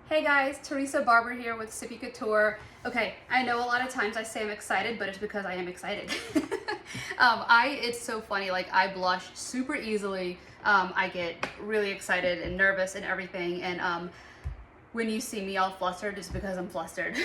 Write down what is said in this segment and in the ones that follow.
Hey guys, Teresa Barber here with Sippie Couture. Okay, I know a lot of times I say I'm excited, but it's because I am excited. It's so funny, like I blush super easily. I get really excited and nervous and everything, and when you see me all flustered, it's because I'm flustered.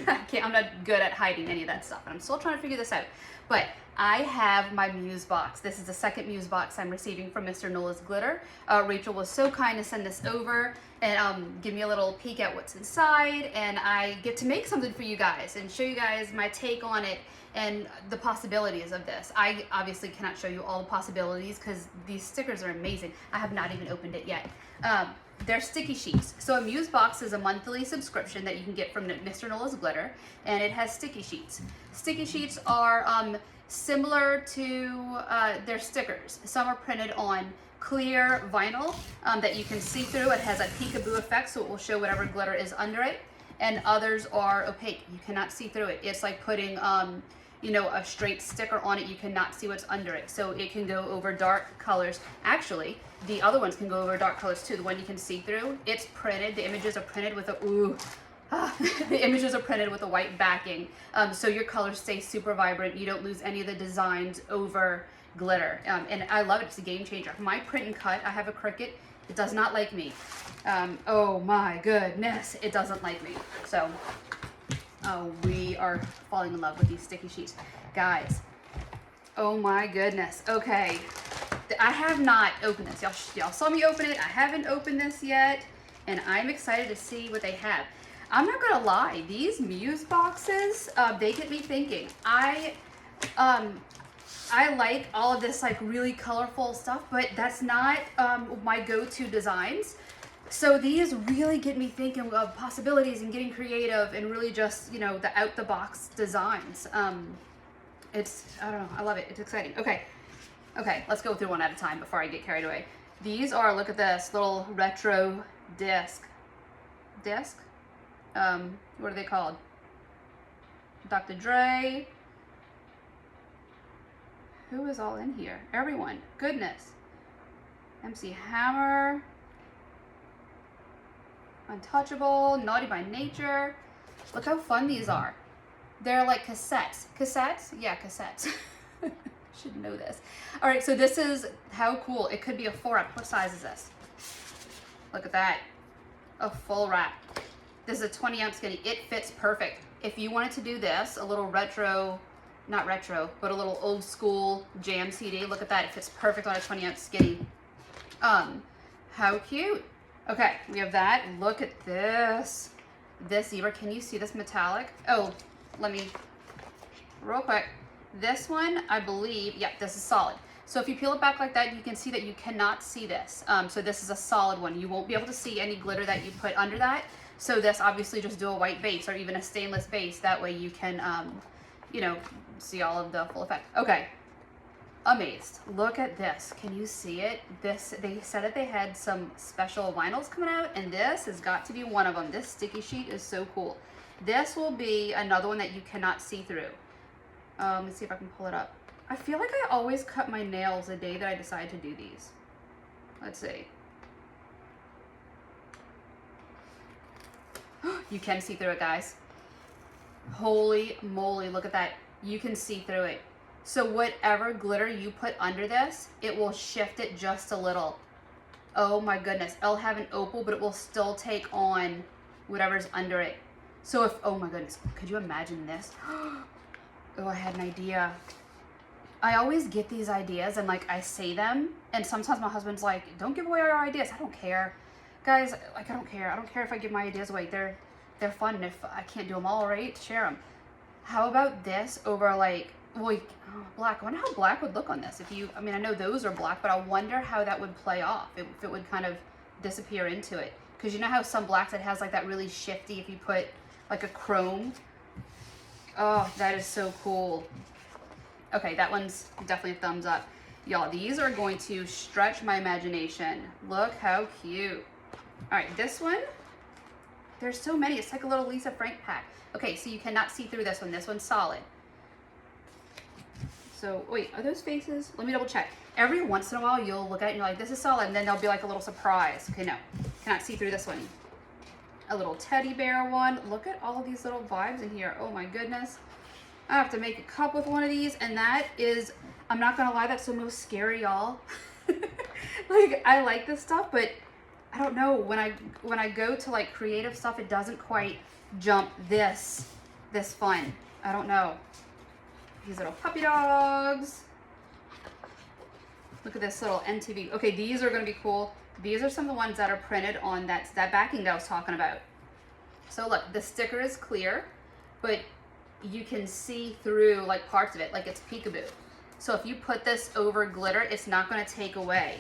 I'm not good at hiding any of that stuff, and I'm still trying to figure this out. But I have my Muse box. This is the second Muse box I'm receiving from Mr. Nola's Glitter. Rachel was so kind to send this over and give me a little peek at what's inside, and I get to make something for you guys and show you guys my take on it and the possibilities of this. I obviously cannot show you all the possibilities because these stickers are amazing. I have not even opened it yet. They're sticky sheets. So a Muse box is a monthly subscription that you can get from Mr. Nola's Glitter, and it has sticky sheets. Sticky sheets are similar to their stickers. Some are printed on clear vinyl that you can see through. It has a peekaboo effect, so it will show whatever glitter is under it. And others are opaque. You cannot see through it. It's like putting a straight sticker on it. You cannot see what's under it. So it can go over dark colors. Actually, the other ones can go over dark colors too. The one you can see through, it's printed. The images are printed with the images are printed with a white backing. So your colors stay super vibrant. You don't lose any of the designs over glitter. And I love it. It's a game changer. My print and cut, I have a Cricut. It does not like me. Oh my goodness, it doesn't like me. So we are falling in love with these sticky sheets. Guys, oh my goodness. Okay, I have not opened this. Y'all saw me open it. I haven't opened this yet, and I'm excited to see what they have. I'm not gonna lie, these Muse boxes, they get me thinking. I like all of this like really colorful stuff, but that's not my go-to designs. So these really get me thinking of possibilities and getting creative and really just, the out-the-box designs. I don't know, I love it. It's exciting. Okay, let's go through one at a time before I get carried away. These are, look at this, little retro disc. What are they called? Dr. Dre. Who is all in here? Everyone. Goodness. MC Hammer. Untouchable. Naughty by Nature. Look how fun these are. They're like cassettes. Cassettes? Yeah, cassettes. Should know this. All right, so this is how cool. It could be a 4-wrap. What size is this? Look at that. A full wrap. This is a 20-ounce skinny. It fits perfect. If you wanted to do this, a little retro, not retro, but a little old school jam CD. Look at that. It fits perfect on a 20-ounce skinny. How cute. Okay, we have that. Look at this. This zebra. Can you see this metallic? Oh, let me, real quick. This one, I believe, yeah, this is solid. So if you peel it back like that, you can see that you cannot see this. So this is a solid one. You won't be able to see any glitter that you put under that. So this, obviously, just do a white base or even a stainless base. That way you can, see all of the full effect. Okay, amazed. Look at this. Can you see it? This, they said that they had some special vinyls coming out, and this has got to be one of them. This sticky sheet is so cool. This will be another one that you cannot see through. Let's see if I can pull it up. I feel like I always cut my nails the day that I decide to do these. Let's see. You can see through it, guys. Holy moly, look at that. You can see through it. So whatever glitter you put under this, it will shift it just a little. Oh my goodness. It'll have an opal, but it will still take on whatever's under it. So if, oh my goodness, could you imagine this? Oh, I had an idea. I always get these ideas and like I say them, and sometimes my husband's like, don't give away our ideas. I don't care. Guys, like I don't care. I don't care if I give my ideas away. They're fun, and if I can't do them all, right, share them. How about this over like, black? I wonder how black would look on this. I mean, I know those are black, but I wonder how that would play off. If it would kind of disappear into it. Because you know how some blacks, it has like that really shifty, if you put like a chrome. Oh, that is so cool. Okay, that one's definitely a thumbs up. Y'all, these are going to stretch my imagination. Look how cute. All right, this one, there's so many. It's like a little Lisa Frank pack. Okay, so you cannot see through this one. This one's solid. So, wait, are those faces? Let me double check. Every once in a while, you'll look at it and you're like, this is solid, and then there'll be like a little surprise. Okay, no, cannot see through this one. a little teddy bear one. Look at all of these little vibes in here. Oh my goodness. I have to make a cup with one of these, and that is, I'm not gonna lie, that's the most scary, y'all. Like, I like this stuff, but I don't know, when I go to like creative stuff, it doesn't quite jump this fun. I don't know. These little puppy dogs. Look at this little MTV. Okay, these are gonna be cool. These are some of the ones that are printed on that backing that I was talking about. So look, the sticker is clear, but you can see through like parts of it, like it's peekaboo. So if you put this over glitter, it's not gonna take away.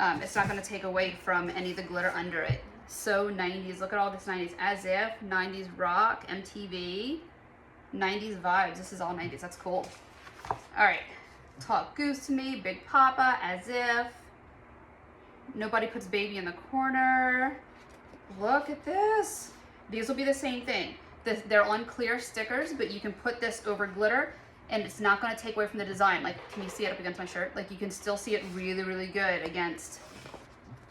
It's not gonna take away from any of the glitter under it. So 90s, look at all this 90s, as if, 90s rock, MTV, 90s vibes. This is all 90s, that's cool. All right, Talk Goose to Me, Big Papa, As If, Nobody Puts Baby in the Corner. Look at this. These will be the same thing. They're on clear stickers, but you can put this over glitter and it's not going to take away from the design. Like, can you see it up against my shirt? Like, you can still see it really, really good against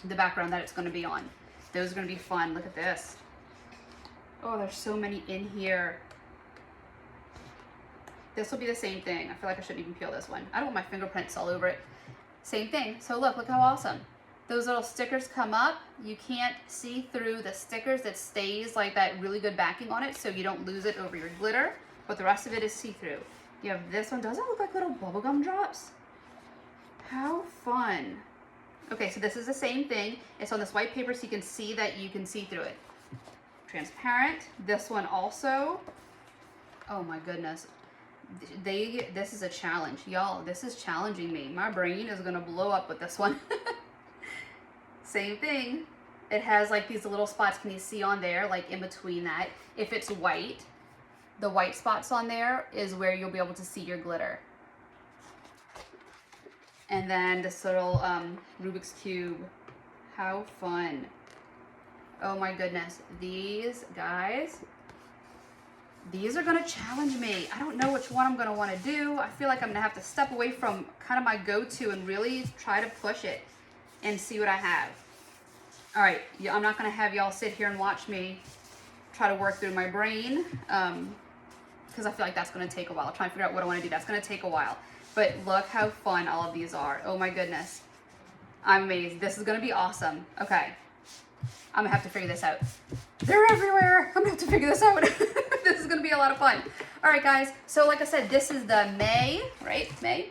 the background that it's going to be on. Those are going to be fun. Look at this. Oh, there's so many in here. This will be the same thing. I feel like I shouldn't even peel this one. I don't want my fingerprints all over it. Same thing. So look how awesome. Those little stickers come up. You can't see through the stickers. That stays like that really good backing on it so you don't lose it over your glitter, but the rest of it is see-through. You have this one. Doesn't it look like little bubblegum drops? How fun. Okay, so this is the same thing. It's on this white paper so you can see that you can see through it. Transparent. This one also. Oh my goodness. This is a challenge. Y'all, this is challenging me. My brain is gonna blow up with this one. Same thing. It has like these little spots. Can you see on there, like in between that? If it's white, the white spots on there is where you'll be able to see your glitter. And then this little Rubik's Cube. How fun. Oh my goodness. These guys, these are gonna challenge me. I don't know which one I'm gonna wanna do. I feel like I'm gonna have to step away from kind of my go-to and really try to push it and see what I have. All right, yeah, I'm not gonna have y'all sit here and watch me try to work through my brain because I feel like that's gonna take a while. Trying to figure out what I wanna do, that's gonna take a while. But look how fun all of these are. Oh my goodness. I'm amazed. This is gonna be awesome. Okay, I'm gonna have to figure this out. They're everywhere. I'm gonna have to figure this out. This is gonna be a lot of fun. All right, guys. So like I said, this is the May, right? May?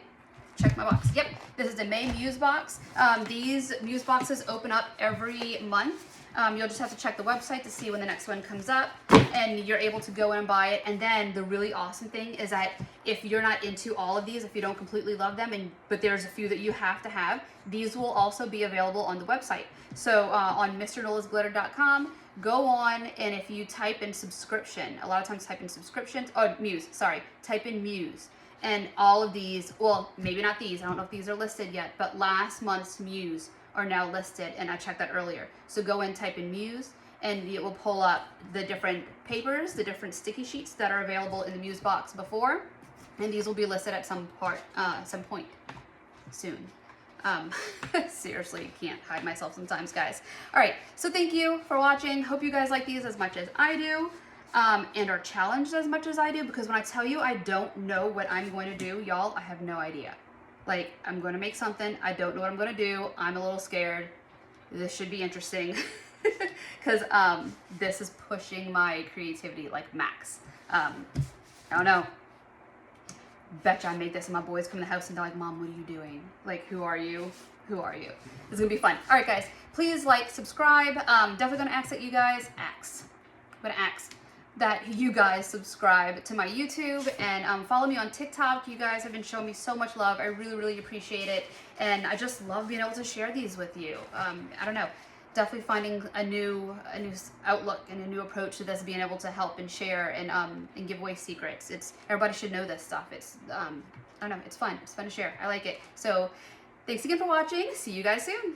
Check my box. Yep, this is the May Muse Box. These Muse Boxes open up every month. You'll just have to check the website to see when the next one comes up, and you're able to go in and buy it. And then the really awesome thing is that if you're not into all of these, if you don't completely love them, but there's a few that you have to have, these will also be available on the website. So on MrNolasGlitter.com, go on, and if you type in subscription, a lot of times type in subscriptions, oh, Muse, sorry, type in Muse. And all of these, well, maybe not these, I don't know if these are listed yet, but last month's Muse are now listed, and I checked that earlier. So go in, type in Muse, and it will pull up the different papers, the different sticky sheets that are available in the Muse Box before, and these will be listed at some point soon. Seriously, can't hide myself sometimes, guys. All right, so thank you for watching. Hope you guys like these as much as I do. And are challenged as much as I do, because when I tell you I don't know what I'm going to do, y'all, I have no idea. Like, I'm going to make something, I don't know what I'm going to do, I'm a little scared. This should be interesting because this is pushing my creativity like max. I don't know. Betcha I made this and my boys come in the house and they're like, Mom, what are you doing? Like, who are you? Who are you? It's gonna be fun. All right, guys, please like, subscribe. Definitely gonna ask that you guys that you guys subscribe to my YouTube and follow me on TikTok. You guys have been showing me so much love. I really, really appreciate it. And I just love being able to share these with you. I don't know, definitely finding a new outlook and a new approach to this, being able to help and share and give away secrets. Everybody should know this stuff. It's, I don't know, it's fun. It's fun to share. I like it. So thanks again for watching. See you guys soon.